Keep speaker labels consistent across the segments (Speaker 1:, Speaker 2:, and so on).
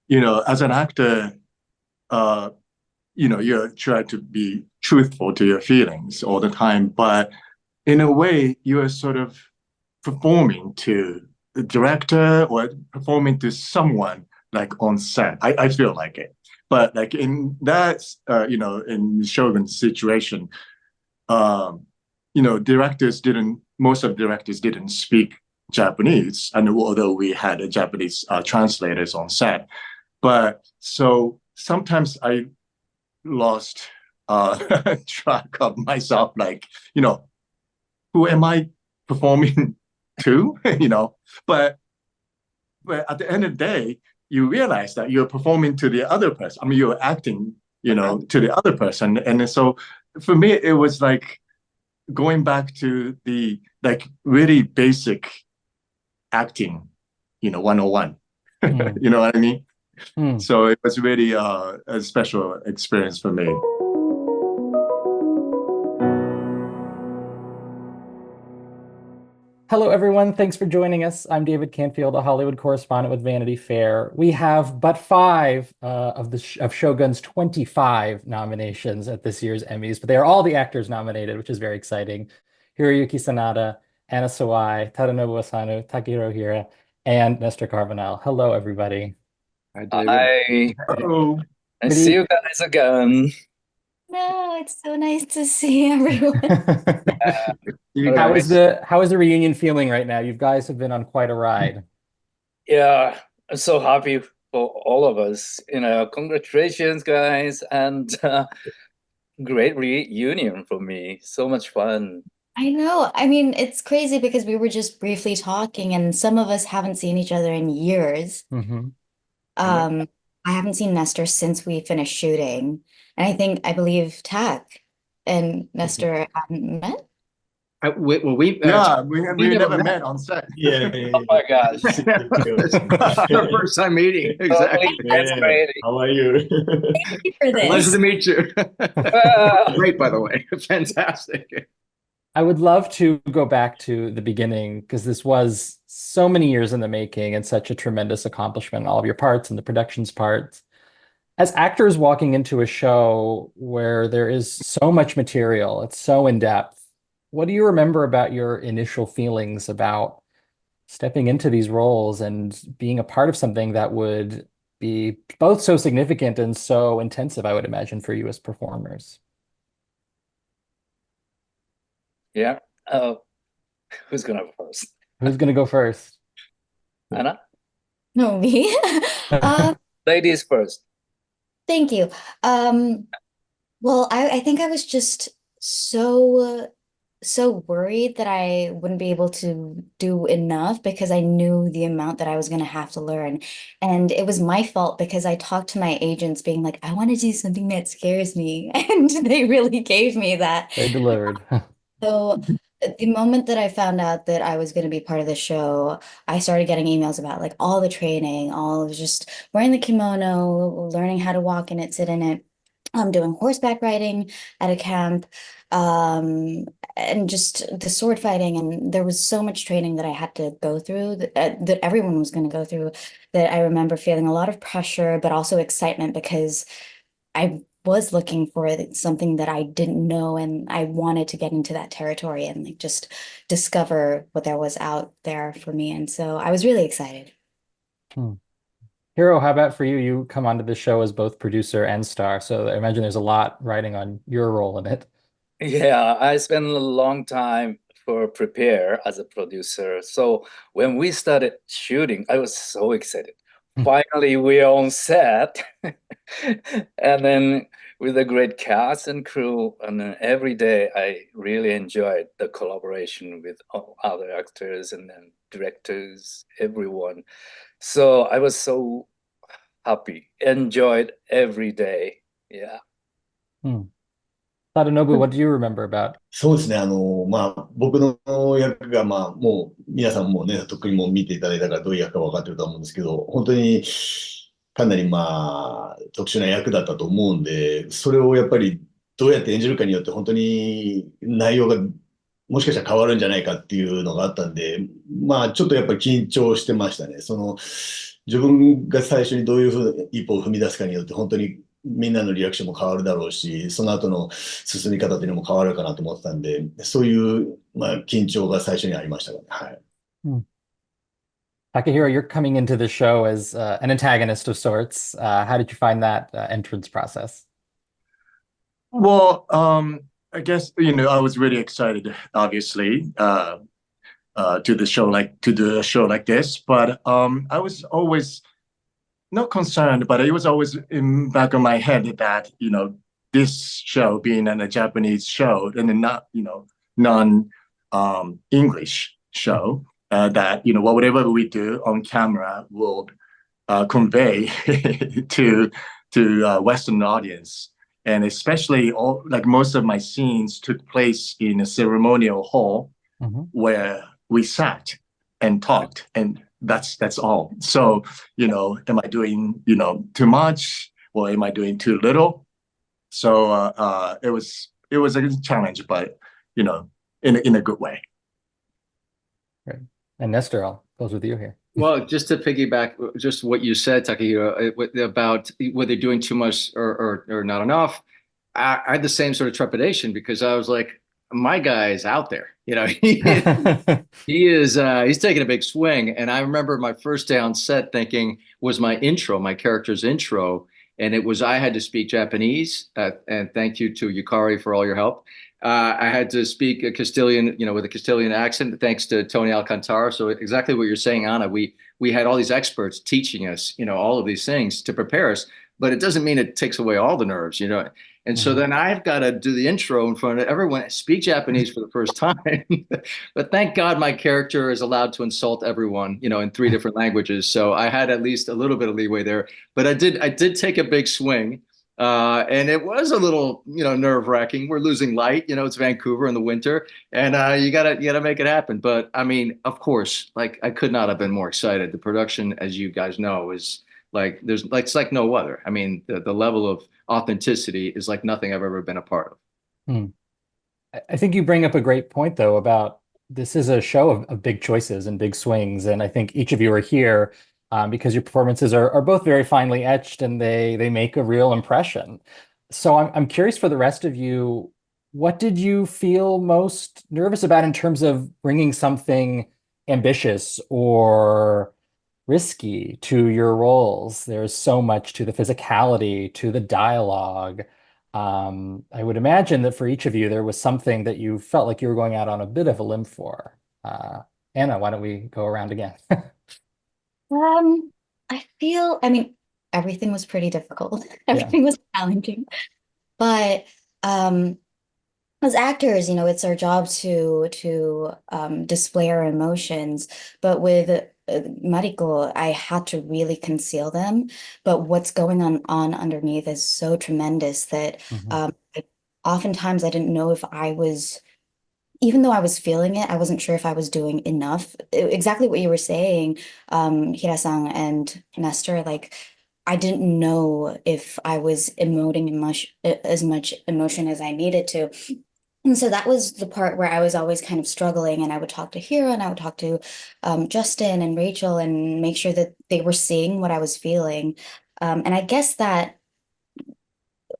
Speaker 1: as an actor, uh, you're trying to be truthful to your feelings all the time, but in a way, you're sort of performing to the director or performing to someone like on set. I feel like it. But like in that, in Shogun's situation, most of the directors didn't speak Japanese, and although we had a Japanese translators on set, but so sometimes I lost track of myself, like, who am I performing to? But at the end of the day, you realize that you're performing to the other person. I mean, you're acting, to the other person. And so for me, it was like going back to the like really basic acting, 101. You know what I mean? So it was really a special experience for me.
Speaker 2: Hello, everyone. Thanks for joining us. I'm David Canfield, a Hollywood correspondent with Vanity Fair. We have but five of Shogun's 25 nominations at this year's Emmys, but they are all the actors nominated, which is very exciting. Hiroyuki Sanada, Anna Sawai, Tadanobu Asano, Takehiro Hira, and Néstor Carbonell. Hello, everybody.
Speaker 3: Hi, David.
Speaker 1: Hello.
Speaker 3: I see you guys again.
Speaker 4: No, it's so nice to see everyone.
Speaker 2: How is the reunion feeling right now? You guys have been on quite a ride.
Speaker 3: Yeah, I'm so happy for all of us. Congratulations, guys, and great reunion for me. So much fun.
Speaker 4: I know. I mean, it's crazy because we were just briefly talking, and some of us haven't seen each other in years. I haven't seen Nestor since we finished shooting, and I believe Tak and Nestor haven't met.
Speaker 1: We never met on set.
Speaker 5: Yeah.
Speaker 3: Oh my gosh.
Speaker 5: Our first time meeting. Exactly.
Speaker 3: That's great.
Speaker 5: How are you?
Speaker 4: Thank you for this.
Speaker 5: Pleasure to meet you. Great, by the way. Fantastic.
Speaker 2: I would love to go back to the beginning because this was so many years in the making and such a tremendous accomplishment, all of your parts and the production's parts. As actors walking into a show where there is so much material, it's so in depth, what do you remember about your initial feelings about stepping into these roles and being a part of something that would be both so significant and so intensive, I would imagine, for you as performers?
Speaker 3: Yeah. Who's gonna go first?
Speaker 2: Who's gonna go first?
Speaker 3: Anna?
Speaker 4: No, me.
Speaker 3: Ladies first.
Speaker 4: Thank you. Well, I think I was just so worried that I wouldn't be able to do enough because I knew the amount that I was going to have to learn. And it was my fault because I talked to my agents being like, I want to do something that scares me. And they really gave me that.
Speaker 2: They delivered.
Speaker 4: So the moment that I found out that I was going to be part of the show, I started getting emails about like all the training, all of just wearing the kimono, learning how to walk in it, sit in it. I'm doing horseback riding at a camp, and just the sword fighting. And there was so much training that I had to go through that everyone was going to go through, that I remember feeling a lot of pressure, but also excitement because I was looking for something that I didn't know, and I wanted to get into that territory and like just discover what there was out there for me. And so I was really excited.
Speaker 2: Hiro, how about for you? You come onto the show as both producer and star, so I imagine there's a lot riding on your role in it.
Speaker 3: Yeah, I spent a long time for prepare as a producer. So when we started shooting, I was so excited. Finally, we're on set. And then with a great cast and crew, and then every day I really enjoyed the collaboration with other actors and then directors, everyone. So I was so happy, enjoyed every day. Yeah.
Speaker 2: Tadanobu, what do you remember about?
Speaker 5: そうですね。僕の役が、もう、皆さんもね、とっくにもう見ていただいたからどういう役か分かってると思うんですけど、本当に、かなり特殊な役だったと思うんで、それをやっぱりどうやって演じるかによって本当に内容がもしかしたら変わるんじゃないかっていうのがあったんで、ちょっとやっぱり緊張してましたね。自分が最初にどういうふうな一歩を踏み出すかによって、本当にみんなのリアクションも変わるだろうし、その後の進み方っていうのも変わるかなと思ってたんで、そういう、まあ、緊張が最初にありましたね。はい。
Speaker 2: Hmm. Takehiro, you're coming into the show as an antagonist of sorts. How did you find that entrance process?
Speaker 1: Well, I guess I was really excited, obviously, to the show like this, but I was always not concerned, but it was always in back of my head that this show being a Japanese show and then not non English show, that whatever we do on camera will convey to Western audience. And especially like most of my scenes took place in a ceremonial hall where we sat and talked, and that's all. So, am I doing, too much, or am I doing too little? So it was a challenge, but in a good way.
Speaker 2: Great. And Nestor, I'll close with you here.
Speaker 6: Well, just to piggyback just what you said, Takehiro, about whether doing too much or not enough, I had the same sort of trepidation because I was like, my guy is out there. He's taking a big swing. And I remember my first day on set thinking was my character's intro. And it was, I had to speak Japanese. And thank you to Yukari for all your help. I had to speak a Castilian, with a Castilian accent, thanks to Tony Alcantara. So exactly what you're saying, Anna, we had all these experts teaching us, all of these things to prepare us, but it doesn't mean it takes away all the nerves, And so then I've got to do the intro in front of everyone, speak Japanese for the first time. But thank God my character is allowed to insult everyone, in 3 different languages. So I had at least a little bit of leeway there. But I did take a big swing. And it was a little, nerve wracking. We're losing light, it's Vancouver in the winter, and you gotta make it happen. But I mean, of course, like I could not have been more excited. The production, as you guys know, is like it's like no other. I mean, the level of authenticity is like nothing I've ever been a part of.
Speaker 2: Hmm. I think you bring up a great point, though, about this is a show of big choices and big swings. And I think each of you are here because your performances are both very finely etched and they make a real impression. So I'm curious for the rest of you, what did you feel most nervous about in terms of bringing something ambitious or risky to your roles? There's so much to the physicality, to the dialogue. I would imagine that for each of you, there was something that you felt like you were going out on a bit of a limb for. Anna, why don't we go around again?
Speaker 4: I mean, everything was pretty difficult. Everything was challenging. But as actors, it's our job to display our emotions. But with Mariko, I had to really conceal them. But what's going on underneath is so tremendous that oftentimes I didn't know if I was, even though I was feeling it, I wasn't sure if I was doing enough. Exactly what you were saying, Hira-san and Nestor, like I didn't know if I was emoting as much emotion as I needed to. And so that was the part where I was always kind of struggling, and I would talk to Hira and I would talk to Justin and Rachel and make sure that they were seeing what I was feeling. And I guess that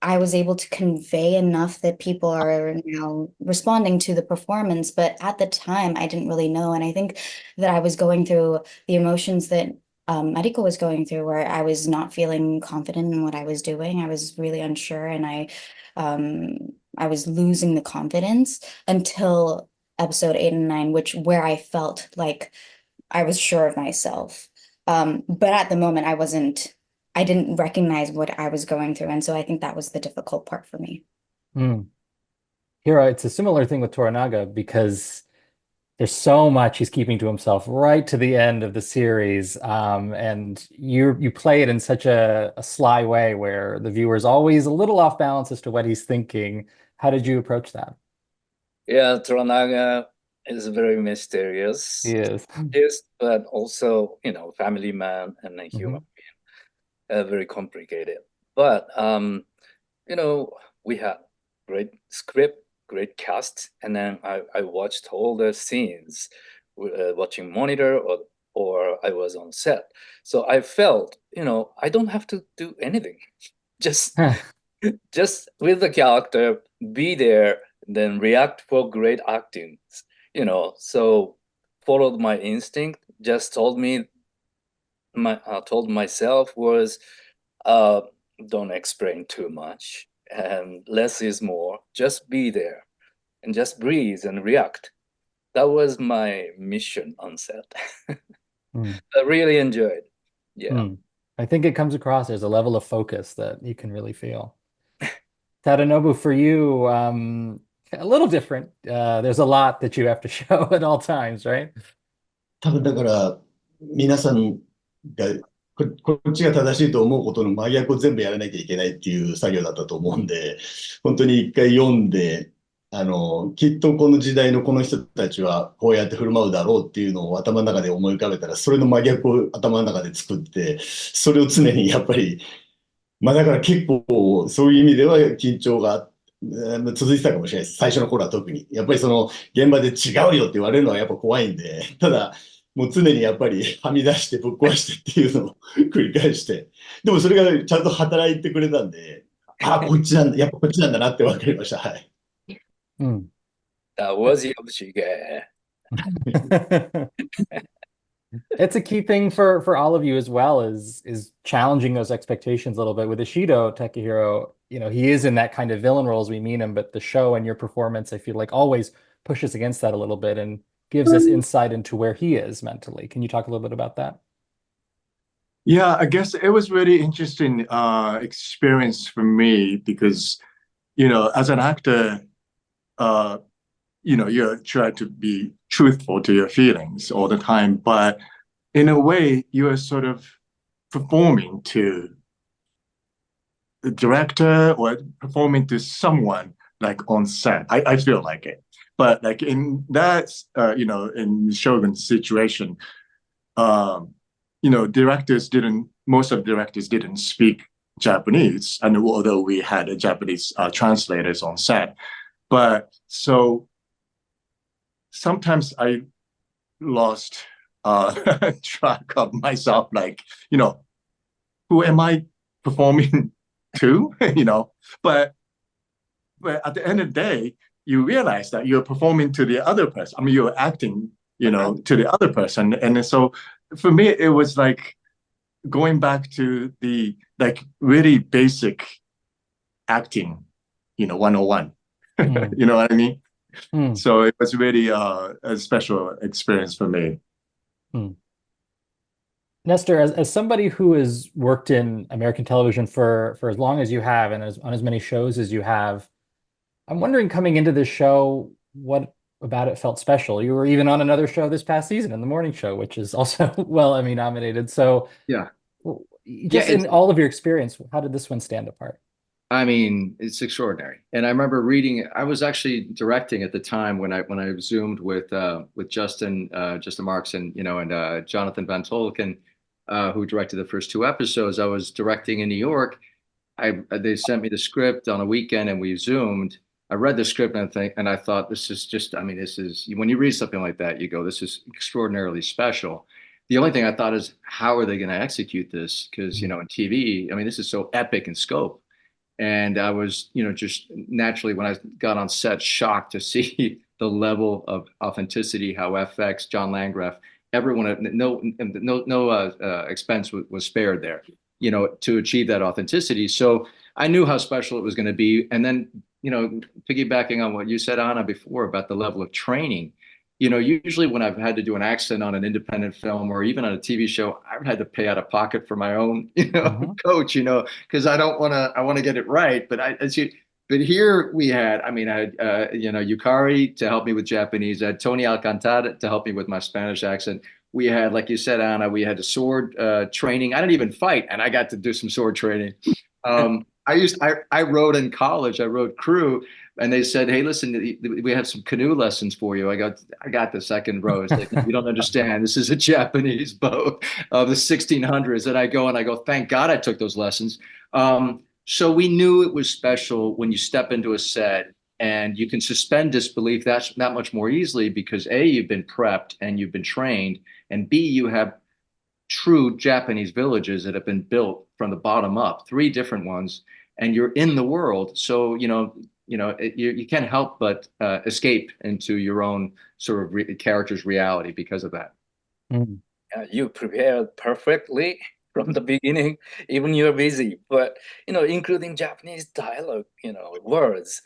Speaker 4: I was able to convey enough that people are now responding to the performance, but at the time I didn't really know. And I think that I was going through the emotions that Mariko was going through, where I was not feeling confident in what I was doing. I was really unsure, and I was losing the confidence until episode 8 and 9, where I felt like I was sure of myself. But at the moment I didn't recognize what I was going through. And so I think that was the difficult part for me.
Speaker 2: Hira, it's a similar thing with Toranaga because there's so much he's keeping to himself right to the end of the series. And you play it in such a sly way where the viewer is always a little off balance as to what he's thinking. How did you approach that?
Speaker 3: Yeah, Toranaga is very mysterious.
Speaker 2: He is.
Speaker 3: Yes, but also, family man and a human being. Very complicated. But, we had great script, great cast, and then I watched all the scenes, watching monitor or or I was on set. So I felt, I don't have to do anything. Just just with the character, be there, then react for great acting. So followed my instinct, just told myself was don't explain too much, and less is more. Just be there and just breathe and react. That was my mission on set. I really enjoyed. Yeah.
Speaker 2: I think it comes across as a level of focus that you can really feel. Tadanobu, for you, a little different. There's a lot that you have to show at all times, right?
Speaker 5: 多分だから、皆さんがこっちが正しいと思うことの真逆を全部やらなきゃいけないっていう作業だったと思うんで、本当に一回読んで、きっとこの時代のこの人たちはこうやって振る舞うだろうっていうのを頭の中で思い浮かべたら、それの真逆を頭の中で作って、それを常にやっぱり、まあだから結構そういう意味では緊張が続いてたかもしれないです。最初の頃は特に。やっぱりその現場で違うよって言われるのはやっぱ怖いんで、ただもう常にやっぱりはみ出してぶっ壊してっていうのを繰り返して、でもそれがちゃんと働いてくれたんで、ああ、こっちなんだ、やっぱこっちなんだなって分かりました。はい。
Speaker 3: That was Yoshige.
Speaker 2: It's a key thing for all of you as well is challenging those expectations a little bit. With Ishido, Takehiro, he is in that kind of villain role as we meet him, but the show and your performance, I feel like always pushes against that a little bit and gives us insight into where he is mentally. Can you talk a little bit about that?
Speaker 1: Yeah, I guess it was really interesting experience for me because, as an actor, you're trying to be truthful to your feelings all the time, but in a way, you are sort of performing to the director or performing to someone like on set. I feel like it. But like in that, in Shogun's situation, most of the directors didn't speak Japanese, and although we had Japanese translators on set, but so sometimes I lost track of myself, like, who am I performing to, but at the end of the day, you realize that you're performing to the other person. I mean, you're acting, to the other person. And so for me, it was like going back to the like really basic acting, 101. You know what I mean? So it was really a special experience for me.
Speaker 2: Nestor, as somebody who has worked in American television for as long as you have and on as many shows as you have, I'm wondering, coming into this show, what about it felt special? You were even on another show this past season, in the morning show, which is also Emmy nominated. So
Speaker 6: yeah,
Speaker 2: in all of your experience, how did this one stand apart?
Speaker 6: I mean, it's extraordinary. And I remember reading, I was actually directing at the time when I Zoomed with Justin Marks and Jonathan Van Tolken, who directed the first 2 episodes. I was directing in New York. They sent me the script on a weekend and we Zoomed. I read the script and I thought, this is when you read something like that, you go, this is extraordinarily special. The only thing I thought is, how are they going to execute this? Because, in TV, this is so epic in scope. And I was, just naturally, when I got on set, shocked to see the level of authenticity, how FX, John Landgraf, everyone, no expense was spared there, to achieve that authenticity. So I knew how special it was going to be. And then, piggybacking on what you said, Anna, before about the level of training, usually when I've had to do an accent on an independent film or even on a TV show, I've had to pay out of pocket for my own, coach, because I want to get it right. But here we had, I had, Yukari to help me with Japanese. I had Tony Alcantara to help me with my Spanish accent. We had, like you said, Anna, we had a sword training. I didn't even fight, and I got to do some sword training. I rode in college. I rode crew, and they said, "Hey, listen, we have some canoe lessons for you." I got the second row. It's like, you don't understand. This is a Japanese boat of the 1600s. And I go, thank God I took those lessons. So we knew it was special when you step into a set and you can suspend disbelief that much more easily because A, you've been prepped and you've been trained, and B, you have true Japanese villages that have been built from the bottom up, 3 different ones, and you're in the world. So, you can't help but escape into your own sort of character's reality because of that.
Speaker 2: Mm.
Speaker 3: You prepared perfectly from the beginning, even you're busy, but including Japanese dialogue, words,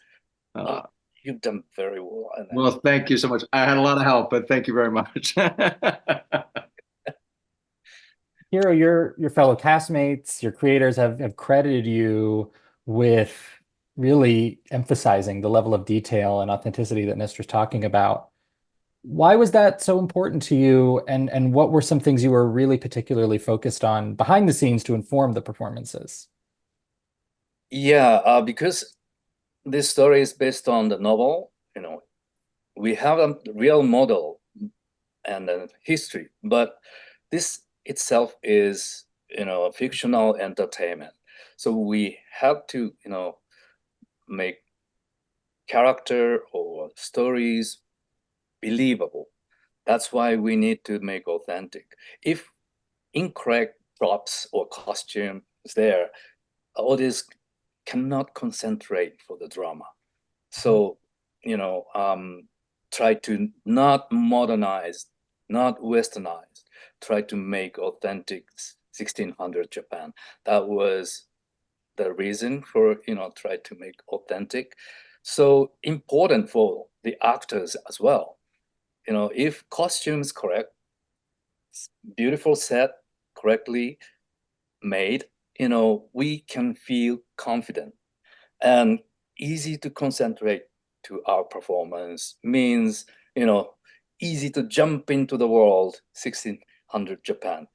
Speaker 3: you've done very well.
Speaker 6: Well, thank you so much. I had a lot of help, but thank you very much.
Speaker 2: Hiro, your fellow castmates, your creators have credited you with really emphasizing the level of detail and authenticity that Nestor's talking about. Why was that so important to you? And what were some things you were really particularly focused on behind the scenes to inform the performances?
Speaker 3: Yeah, because this story is based on the novel. We have a real model and a history, but this itself is, fictional entertainment. So we have to, make character or stories believable. That's why we need to make authentic. If incorrect props or costume is there, audience cannot concentrate for the drama. So, try to not modernize, not westernized, try to make authentic 1600 Japan. That was the reason for, try to make authentic. So important for the actors as well. If costumes correct, beautiful set, correctly made, we can feel confident and easy to concentrate to our performance means, easy to jump into the world, 1600 Japan.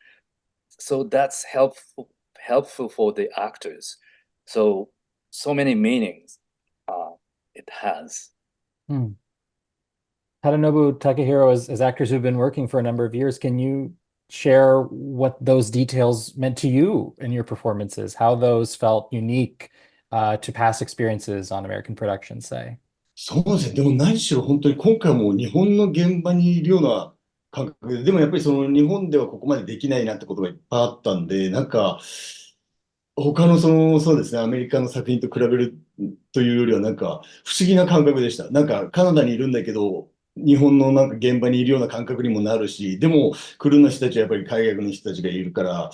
Speaker 3: So that's helpful for the actors. So many meanings it has.
Speaker 2: Tadanobu, Takehiro, as actors who've been working for a number of years, can you share what those details meant to you in your performances, how those felt unique to past experiences on American productions, say?
Speaker 5: そうですね。でも何しろ本当に今回も日本の現場にいるような感覚で、でもやっぱりその日本ではここまでできないなってことがいっぱいあったんで、なんか他のそうですね、アメリカの作品と比べるというよりはなんか不思議な感覚でした。なんかカナダにいるんだけど、日本のなんか現場にいるような感覚にもなるし、でもクルーの人たちはやっぱり海外の人たちがいるから、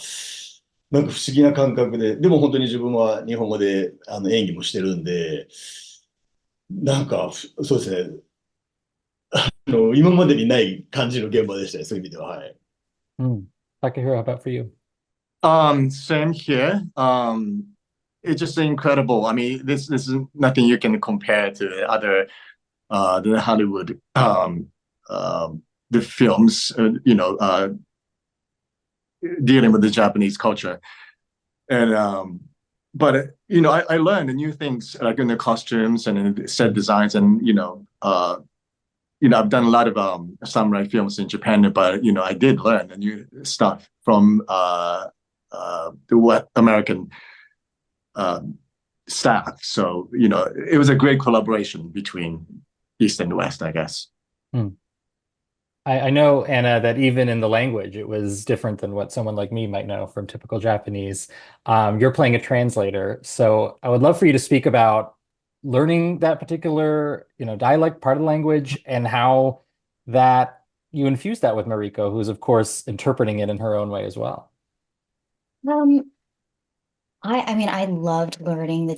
Speaker 5: なんか不思議な感覚で、でも本当に自分は日本語で演技もしてるんで、なんかそうですね、今までにない感じの現場でしたね、そういう意味では。はい。
Speaker 2: Takehiro, how about for you?
Speaker 1: Same here. It's just incredible. I mean, this is nothing you can compare to other the Hollywood the films, dealing with the Japanese culture. And but I learned new things like in the costumes and in the set designs, and I've done a lot of samurai films in Japan, but I did learn the new stuff from the American staff. So it was a great collaboration between East and West, I guess.
Speaker 2: I know, Anna, that even in the language, it was different than what someone like me might know from typical Japanese. You're playing a translator, so I would love for you to speak about learning that particular, dialect part of the language and how that you infuse that with Mariko, who's of course interpreting it in her own way as well.
Speaker 4: I mean, I loved learning the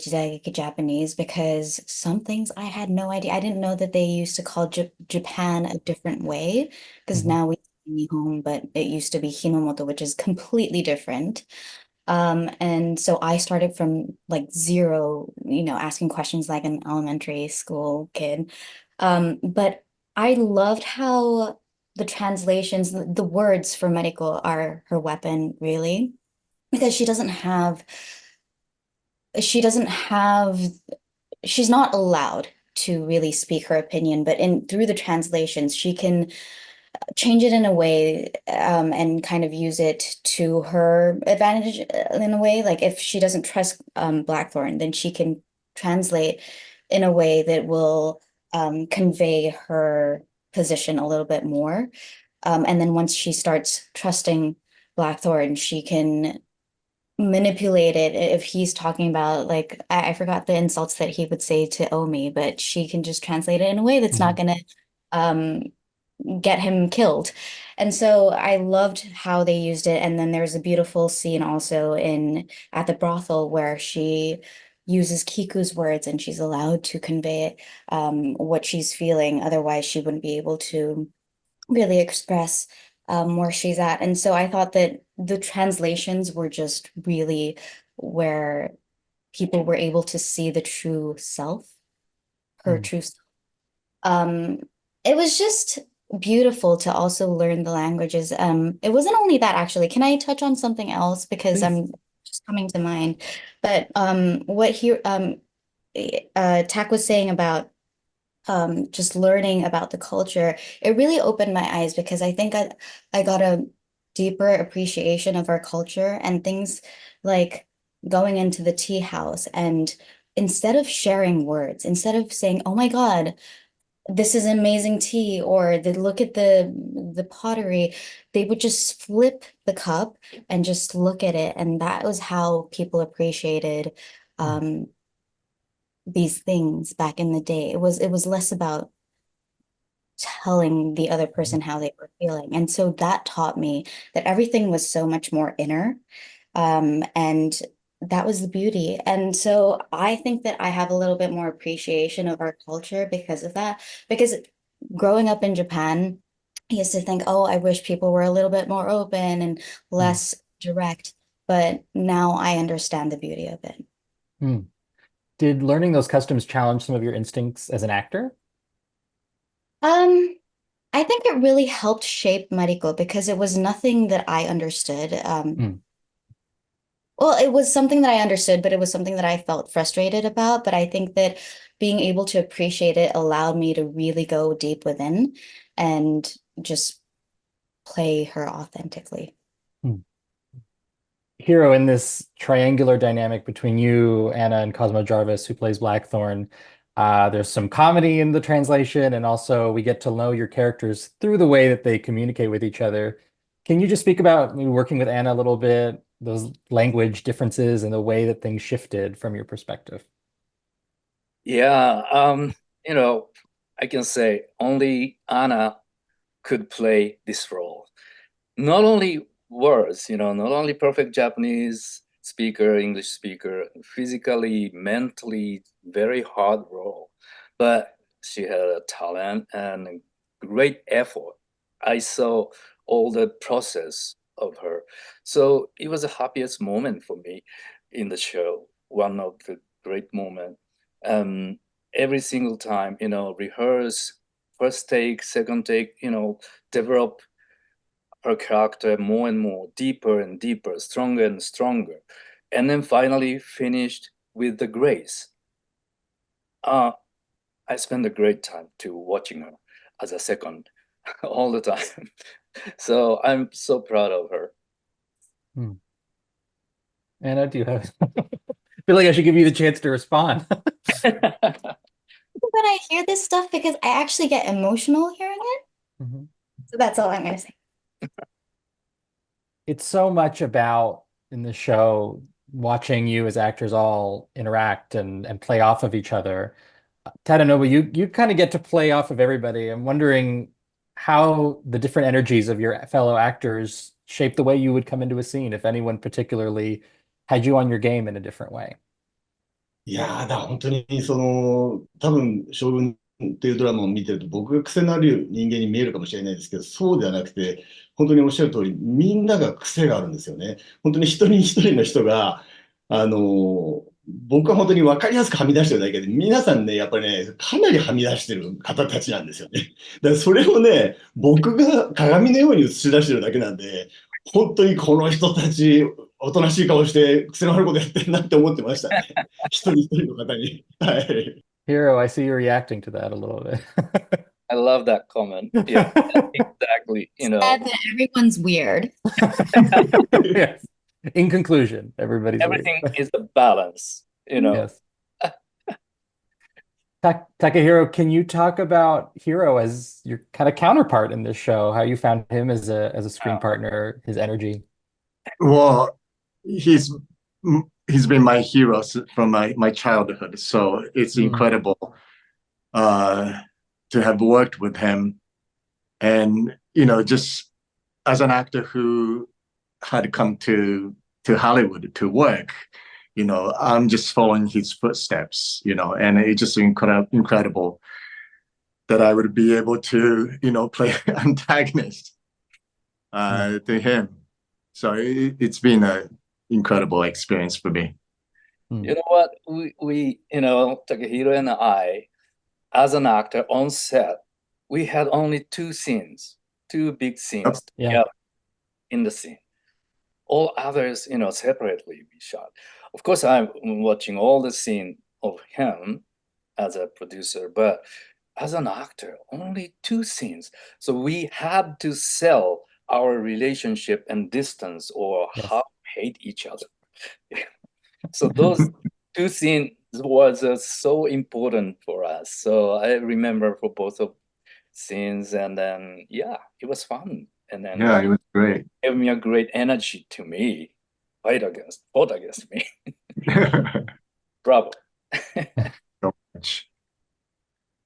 Speaker 4: Japanese because some things I had no idea. I didn't know that they used to call Japan a different way because now we say Nihon, but it used to be Hinomoto, which is completely different. And so I started from like zero, asking questions like an elementary school kid. But I loved how the translations, the words for Mariko are her weapon, really, because she's not allowed to really speak her opinion, but through the translations, she can change it in a way and kind of use it to her advantage in a way. Like if she doesn't trust Blackthorn, then she can translate in a way that will convey her position a little bit more. And then once she starts trusting Blackthorn, she can manipulate it. If he's talking about, like, I forgot the insults that he would say to Omi, but she can just translate it in a way that's not going to get him killed. And so I loved how they used it. And then there's a beautiful scene also at the brothel where she uses Kiku's words and she's allowed to convey what she's feeling. Otherwise, she wouldn't be able to really express where she's at. And so I thought that the translations were just really where people were able to see the true self, her true self. It was just beautiful to also learn the languages. It wasn't only that, actually. Can I touch on something else? Because
Speaker 2: Please.
Speaker 4: I'm just coming to mind. But what Tak was saying about just learning about the culture, it really opened my eyes because I think I got a deeper appreciation of our culture and things like going into the tea house and instead of sharing words, instead of saying, "Oh my God, this is amazing tea," or look at the pottery, they would just flip the cup and just look at it. And that was how people appreciated these things back in the day. It was less about telling the other person how they were feeling. And so that taught me that everything was so much more inner. And that was the beauty. And so I think that I have a little bit more appreciation of our culture because of that. Because growing up in Japan, I used to think, oh, I wish people were a little bit more open and less direct. But now I understand the beauty of it.
Speaker 2: Did learning those customs challenge some of your instincts as an actor?
Speaker 4: I think it really helped shape Mariko because it was nothing that I understood. Well, it was something that I understood, but it was something that I felt frustrated about. But I think that being able to appreciate it allowed me to really go deep within and just play her authentically.
Speaker 2: Hiro, in this triangular dynamic between you, Anna, and Cosmo Jarvis, who plays Blackthorn, there's some comedy in the translation, and also we get to know your characters through the way that they communicate with each other. Can you just speak about maybe working with Anna a little bit, those language differences and the way that things shifted from your perspective?
Speaker 3: Yeah, I can say only Anna could play this role. Not only words, not only perfect Japanese speaker, English speaker, physically, mentally, very hard role, but she had a talent and great effort. I saw all the process of her. So it was the happiest moment for me in the show, one of the great moments. Every single time, rehearse, first take, second take, develop her character more and more, deeper and deeper, stronger and stronger, and then finally finished with the grace. I spent a great time to watching her as a second all the time. So I'm so proud of her.
Speaker 2: Anna, do you have? I feel like I should give you the chance to respond.
Speaker 4: When I hear this stuff, because I actually get emotional hearing it. So that's all I'm going to say.
Speaker 2: It's so much about, in the show, watching you as actors all interact and play off of each other. Tadanobu, you kind of get to play off of everybody. I'm wondering how the different energies of your fellow actors shape the way you would come into a scene, if anyone particularly had you on your game in a different way.
Speaker 5: いやー、本当に多分、将軍っていうドラマを見てると、僕が癖のある人間に見えるかもしれないですけど、そうではなくて、本当におっしゃる通り、みんなが癖があるんですよね。本当に一人一人の人が、僕は本当に分かりやすくはみ出してるだけで、皆さんね、やっぱりね、かなりはみ出してる方たちなんですよね。だからそれをね、僕が鏡のように映し出してるだけなんで、本当にこの人たち、おとなしい顔して癖のあることやってるなって思ってましたね。一人一人の方に。はい。
Speaker 2: Hiro, I see you reacting to that a little bit.
Speaker 3: I love that comment. Yeah, exactly.
Speaker 4: Sad that everyone's weird.
Speaker 2: Yes. In conclusion, everybody's
Speaker 3: Everything
Speaker 2: weird.
Speaker 3: is a balance,
Speaker 2: Yes. Takehiro, can you talk about Hiro as your kind of counterpart in this show? How you found him as a screen partner, his energy?
Speaker 1: Well, he's he's been my hero from my childhood, so it's
Speaker 2: Mm,
Speaker 1: incredible uh, to have worked with him, and just as an actor who had come to Hollywood to work, I'm just following his footsteps, and it's just incredible that I would be able to, play antagonist to him. So it's been an incredible experience for me.
Speaker 3: You know what? We Takehiro and I, as an actor on set, we had only two big scenes
Speaker 2: yeah.
Speaker 3: together in the scene. All others, separately we shot. Of course, I'm watching all the scene of him as a producer, but as an actor, only two scenes. So we had to sell our relationship and distance or
Speaker 2: Yes.
Speaker 3: how we hate each other. So those two scenes was so important for us. So I remember for both of scenes, and then it was fun. And then
Speaker 1: Yeah, it was great.
Speaker 3: gave me a great energy to me. Fought against me. Bravo.
Speaker 1: So much.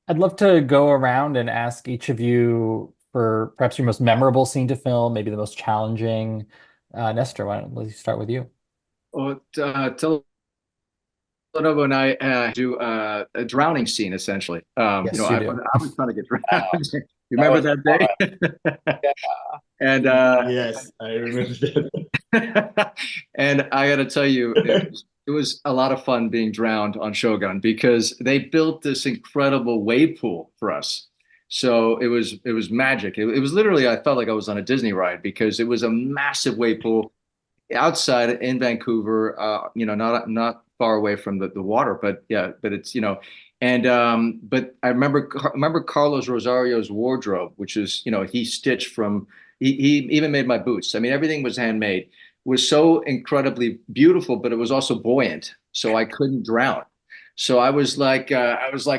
Speaker 2: I'd love to go around and ask each of you for perhaps your most memorable scene to film, maybe the most challenging. Nestor, why don't we start with you?
Speaker 6: Well, Tadanobu and I do a drowning scene, essentially.
Speaker 2: Yes, you
Speaker 6: I
Speaker 2: do.
Speaker 6: was trying to get drowned. You remember that day? And
Speaker 5: Yes, I remember that.
Speaker 6: and I got to tell you, it was a lot of fun being drowned on Shogun because they built this incredible wave pool for us. So it was magic. It was literally, I felt like I was on a Disney ride because it was a massive wave pool outside in Vancouver, not far away from the water, but yeah, but it's, and but I remember Carlos Rosario's wardrobe, which is, he stitched from, he even made my boots. I mean, everything was handmade, was so incredibly beautiful, but it was also buoyant, so I couldn't drown. So I was like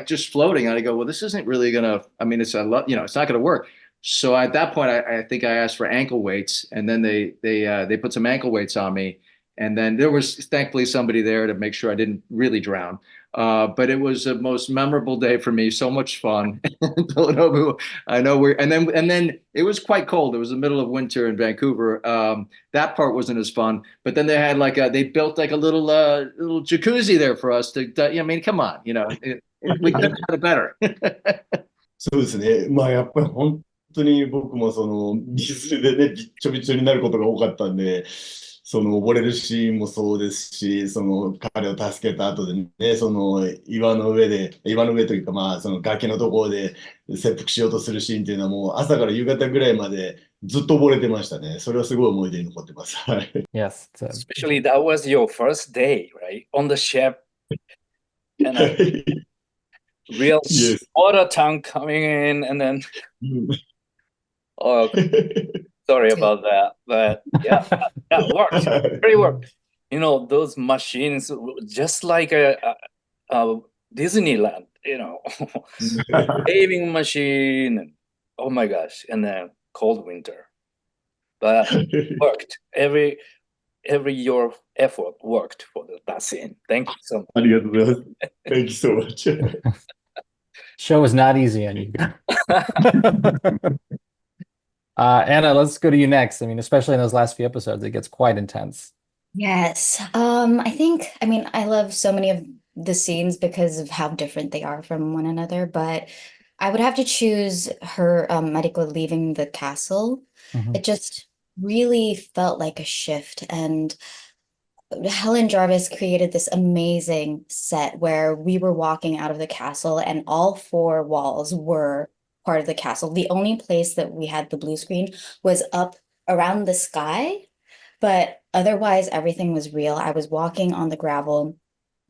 Speaker 6: just floating, and I go, well, this isn't really gonna. I mean, it's it's not gonna work. So at that point, I think I asked for ankle weights, and then they put some ankle weights on me, and then there was thankfully somebody there to make sure I didn't really drown. But it was the most memorable day for me. So much fun. Tadanobu, I know and then it was quite cold. It was the middle of winter in Vancouver. That part wasn't as fun. But then they had they built like a little jacuzzi there for us I mean, come on, we could have had it better.
Speaker 5: そうですね。まあやっぱり本当に僕もその水でね、びっちょびちょになることが多かったんで、その溺れるシーンもそうですし、その彼を助けた後でね、その岩の上というかまあその崖のところで切腹しようとするシーンっていうのはもう朝から夕方ぐらいまでずっと溺れてましたね。それはすごい思い出に残ってます。はい。
Speaker 2: Yes.
Speaker 3: Especially that was your first day, right? On the ship, and a real
Speaker 5: Yes.
Speaker 3: water tank coming in, and then oh, sorry about that, but yeah, that worked. Very worked. Those machines, just like a Disneyland, paving machine. Oh my gosh, and then cold winter, but worked. Every your effort worked for that scene. Thank you so much.
Speaker 5: ありがとうございます。Thank you so much.
Speaker 2: Show was not easy on you. Anna, let's go to you next. I mean, especially in those last few episodes, it gets quite intense.
Speaker 4: Yes. I mean, I love so many of the scenes because of how different they are from one another, but I would have to choose her, Mariko leaving the castle.
Speaker 2: Mhm.
Speaker 4: It just really felt like a shift, and Helen Jarvis created this amazing set where we were walking out of the castle and all four walls were part of the castle. The only place that we had the blue screen was up around the sky, but otherwise everything was real. I was walking on the gravel.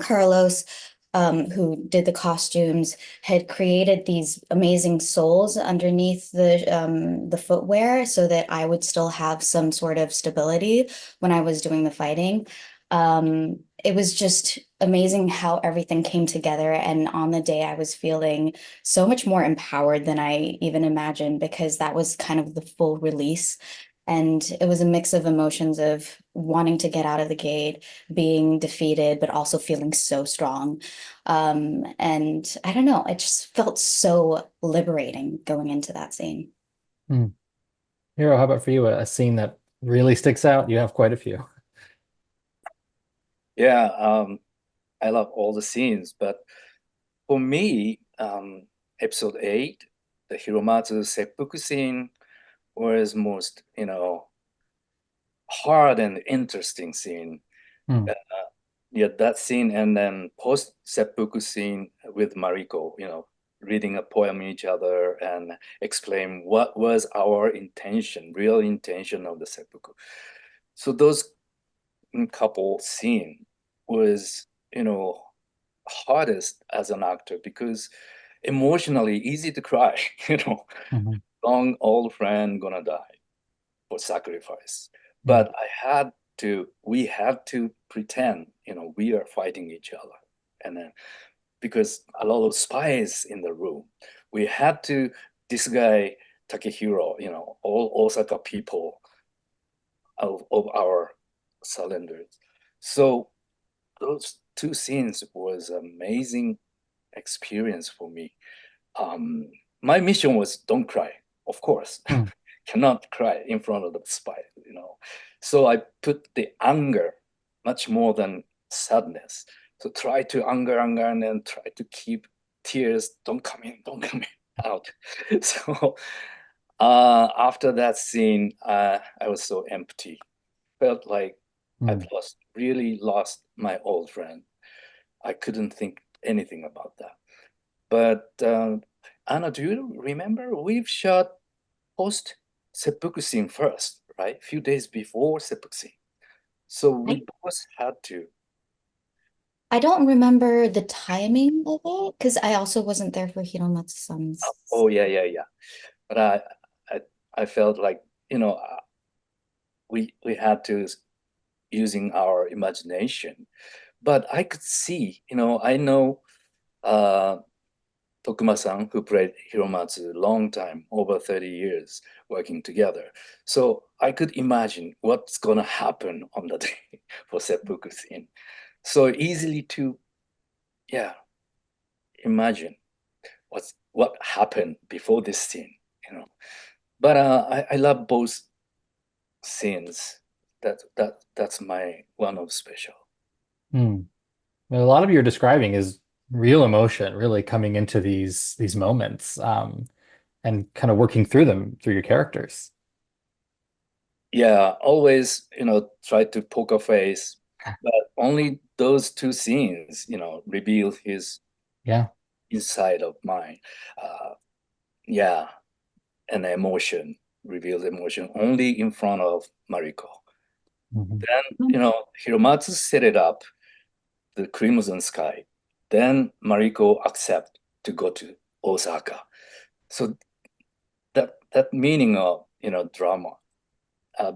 Speaker 4: Carlos, who did the costumes, had created these amazing soles underneath the footwear so that I would still have some sort of stability when I was doing the fighting. It was just amazing how everything came together. And on the day, I was feeling so much more empowered than I even imagined, because that was kind of the full release. And it was a mix of emotions of wanting to get out of the gate, being defeated, but also feeling so strong. And I don't know, it just felt so liberating going into that scene.
Speaker 2: Hmm. Hiro, how about for you? A scene that really sticks out? You have quite a few.
Speaker 3: Yeah, I love all the scenes, but for me, episode 8, the Hiromatsu seppuku scene was most, hard and interesting scene.
Speaker 2: Hmm.
Speaker 3: Yeah, that scene, and then post seppuku scene with Mariko, reading a poem each other and explain what was our intention, real intention of the seppuku. So those couple scene was, hardest as an actor, because emotionally easy to cry,
Speaker 2: Mhm.
Speaker 3: long old friend gonna die for sacrifice.
Speaker 2: Mm.
Speaker 3: But we had to pretend, we are fighting each other. And then, because a lot of spies in the room, we had to, this guy, Takehiro, all Osaka people of our surrenders. So those two scenes was amazing experience for me. My mission was don't cry, of course.
Speaker 2: Hmm.
Speaker 3: Cannot cry in front of the spy, So I put the anger much more than sadness. So try to anger, and then try to keep tears, don't come in out. So after that scene, I was so empty. Felt like
Speaker 2: Hmm.
Speaker 3: I've really lost my old friend. I couldn't think anything about that. But Anna, do you remember we've shot post seppuku scene first, right? A few days before seppuku scene. So we both had to.
Speaker 4: I don't remember the timing of it because I also wasn't there for Hiromatsu-san's.
Speaker 3: Oh yeah. But I I felt like we had to using our imagination, but I could see, I know Tokuma-san, who played Hiromatsu a long time, over 30 years working together. So I could imagine what's going to happen on the day for seppuku scene. So easily to, yeah, imagine what happened before this scene. But I love both scenes. That's my one of special.
Speaker 2: Hmm. A lot of your describing is real emotion, really coming into these moments, and kind of working through them through your characters.
Speaker 3: Yeah, always, try to poker face, but only those two scenes, reveal his
Speaker 2: Yeah.
Speaker 3: inside of mind. Uh, yeah, and emotion, reveals emotion only in front of Mariko.
Speaker 2: Mhm.
Speaker 3: Then, Hiromatsu set it up, the Crimson Sky. Then Mariko accept to go to Osaka. So that meaning of, drama,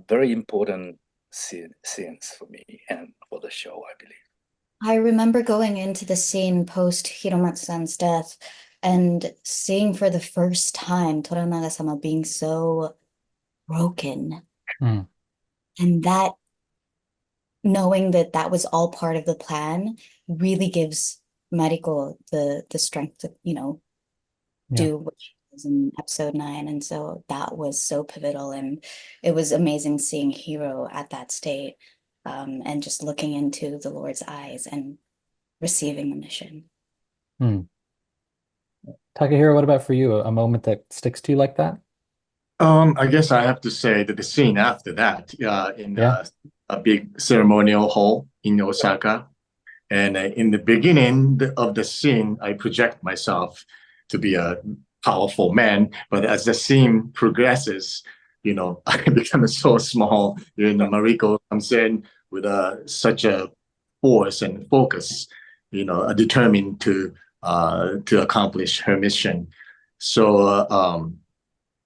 Speaker 3: very important scenes for me and for the show, I believe.
Speaker 4: I remember going into the scene post Hiromatsu-san's death and seeing for the first time Toranaga-sama being so broken.
Speaker 2: Hmm.
Speaker 4: And that knowing that that was all part of the plan really gives Mariko the strength to,
Speaker 2: Yeah.
Speaker 4: do what she does in episode 9. And so that was so pivotal. And it was amazing seeing Hiro at that state, and just looking into the Lord's eyes and receiving the mission.
Speaker 2: Hmm. Takehiro, what about for you? A moment that sticks to you like that?
Speaker 1: I guess I have to say that the scene after that, in
Speaker 2: Yeah.
Speaker 1: a big ceremonial hall in Osaka, and in the beginning of the scene, I project myself to be a powerful man, but as the scene progresses, I become so small. Mariko comes in with such a force and focus, determined to accomplish her mission. So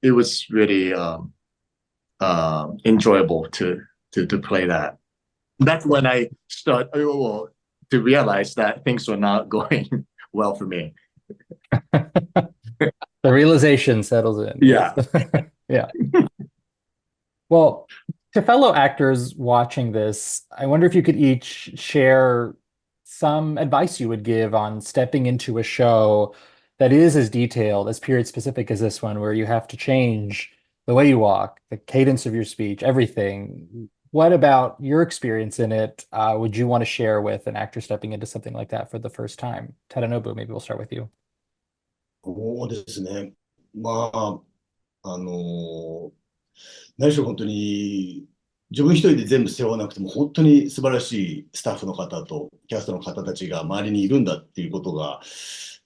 Speaker 1: it was really enjoyable to play that. that's when I start to realize that things were not going well for me.
Speaker 2: The realization settles in.
Speaker 1: Yeah.
Speaker 2: Yeah. Well, to fellow actors watching this, I wonder if you could each share some advice you would give on stepping into a show that is as detailed, as period specific as this one, where you have to change the way you walk, the cadence of your speech, everything. What about your experience in it would you want to share with an actor stepping into something like that for the first time? Tadanobu, maybe we'll start with you.
Speaker 5: そうですね。まあ、あの、何しろ本当に、自分一人で全部背負わなくても、本当に素晴らしいスタッフの方と、キャストの方たちが周りにいるんだっていうことが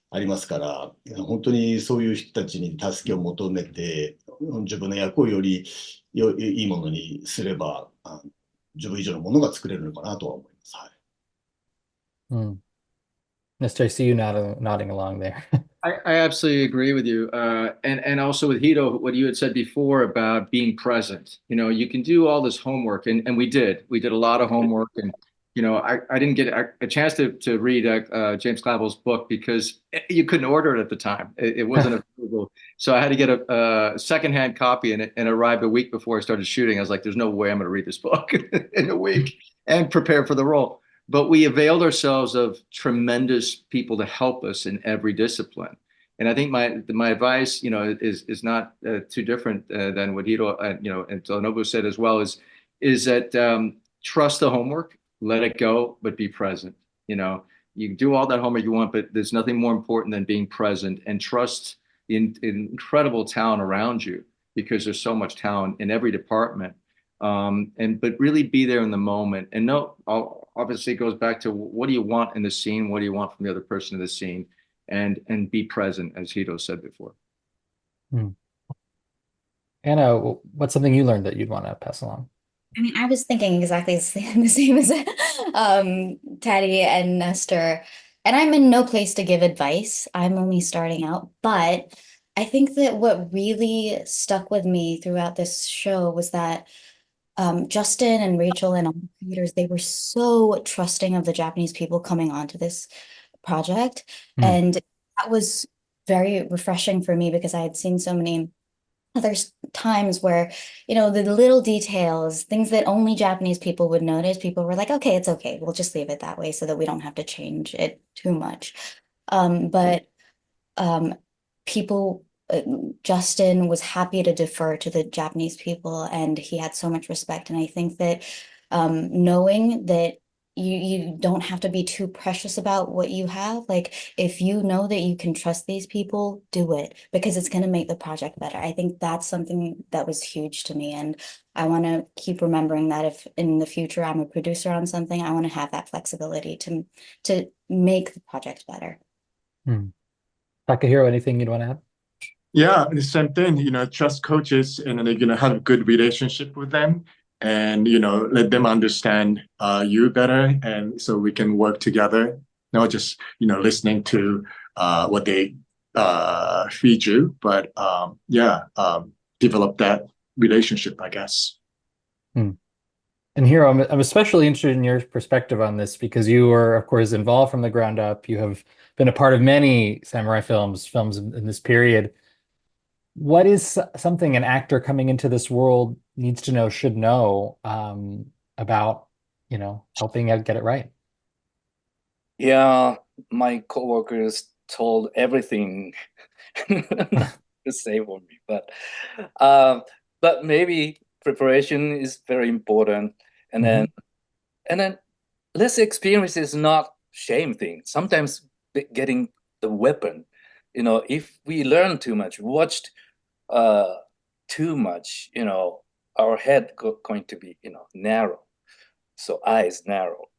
Speaker 5: ありますから、本当にそういう人たちに助けを求めて、自分の役をよりいいものにすれば、自分以上のものが作れるのかなとは思います。はい。
Speaker 2: Néstor, I see you nodding along there.
Speaker 6: I absolutely agree with you. And also with Hito, what you had said before about being present. You know, you can do all this homework, and we did. We did a lot of homework, and you know, I didn't get a chance to read James Clavell's book because you couldn't order it at the time. It wasn't available, so I had to get a secondhand copy, and it arrived a week before I started shooting. I was like, "There's no way I'm going to read this book in a week and prepare for the role." But we availed ourselves of tremendous people to help us in every discipline. And I think my advice, you know, is not too different than what Hiro, you know, and Tadanobu said as well, is that trust the homework, let it go, but be present. You know, you can do all that homework you want, but there's nothing more important than being present and trust the incredible talent around you, because there's so much talent in every department. But really be there in the moment, and obviously it goes back to what do you want in the scene, what do you want from the other person in the scene, and be present, as Hito said before.
Speaker 2: Anna, what's something you learned that you'd want to pass along?
Speaker 4: I mean, I was thinking exactly the same as Taddy and Nestor, and I'm in no place to give advice. I'm only starting out, but I think that what really stuck with me throughout this show was that Justin and Rachel and all the creators, they were so trusting of the Japanese people coming onto this project. And that was very refreshing for me because I had seen so many other times where, you know, the little details, things that only Japanese people would notice, people were like, okay, it's okay. We'll just leave it that way so that we don't have to change it too much. But people Justin was happy to defer to the Japanese people, and he had so much respect. And I think that knowing that you don't have to be too precious about what you have, like if you know that you can trust these people, do it, because it's going to make the project better. I think that's something that was huge to me, and I want to keep remembering that if in the future I'm a producer on something, I want to have that flexibility to make the project better.
Speaker 2: Takehiro, anything you'd want to add?
Speaker 1: Yeah, the same thing, you know, trust coaches, and then, you know, have a good relationship with them, and, you know, let them understand you better, and so we can work together, not just, you know, listening to what they feed you, but develop that relationship, I guess.
Speaker 2: And Hiro, I'm especially interested in your perspective on this because you were, of course, involved from the ground up. You have been a part of many samurai films in this period. What is something an actor coming into this world needs to know, should know about, you know, helping get it right?
Speaker 3: Yeah, my coworkers told everything to say for me, but maybe preparation is very important, and then less experience is not shame thing. Sometimes getting the weapon, you know, if we learn too much, watched too much, you know, our head going to be, you know, narrow, so eyes narrow.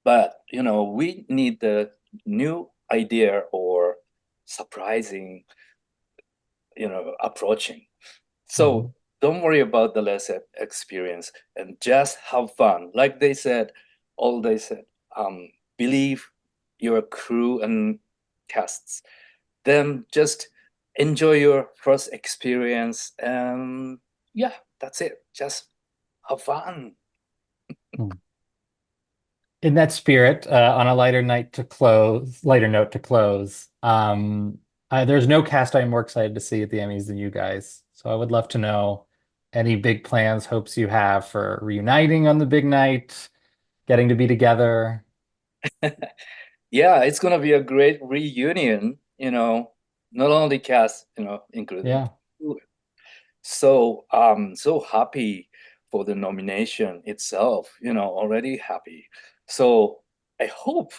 Speaker 3: But, you know, we need the new idea or surprising, you know, approaching. So don't worry about the less experience and just have fun. Like they said, believe your crew and casts. Then just enjoy your first experience. And yeah, that's it. Just have fun.
Speaker 2: In that spirit, on a lighter note to close, there's no cast I'm more excited to see at the Emmys than you guys. So I would love to know any big plans, hopes you have for reuniting on the big night, getting to be together.
Speaker 3: Yeah, it's gonna be a great reunion, not only cast, including.
Speaker 2: Yeah.
Speaker 3: So so happy for the nomination itself, already happy. So I hope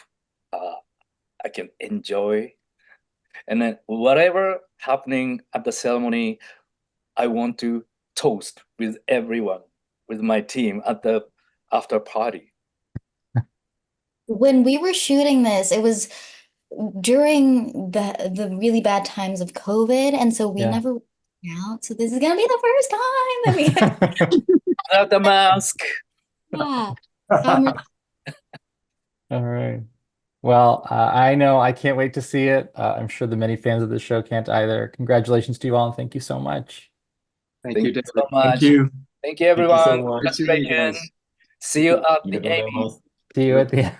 Speaker 3: I can enjoy, and then whatever happening at the ceremony, I want to toast with everyone, with my team at the after party.
Speaker 4: When we were shooting this, it was during the really bad times of COVID, and so we
Speaker 2: Yeah.
Speaker 4: never went out. So this is gonna be the first time that we
Speaker 3: Without the mask.
Speaker 4: yeah. I'm really
Speaker 2: All right. Well, I know I can't wait to see it. I'm sure the many fans of the show can't either. Congratulations to you all, and thank you so much.
Speaker 6: Thank
Speaker 3: Thank
Speaker 6: you,
Speaker 3: you
Speaker 6: David.
Speaker 3: so much.
Speaker 1: Thank you.
Speaker 3: Thank you,
Speaker 5: Thank you so
Speaker 3: everyone.
Speaker 5: much.
Speaker 6: Good seeing you
Speaker 3: Congratulations.
Speaker 6: guys.
Speaker 3: See you at
Speaker 5: あり
Speaker 3: the
Speaker 5: がとうござい
Speaker 3: Emmys.
Speaker 5: ます。
Speaker 2: See you at the end.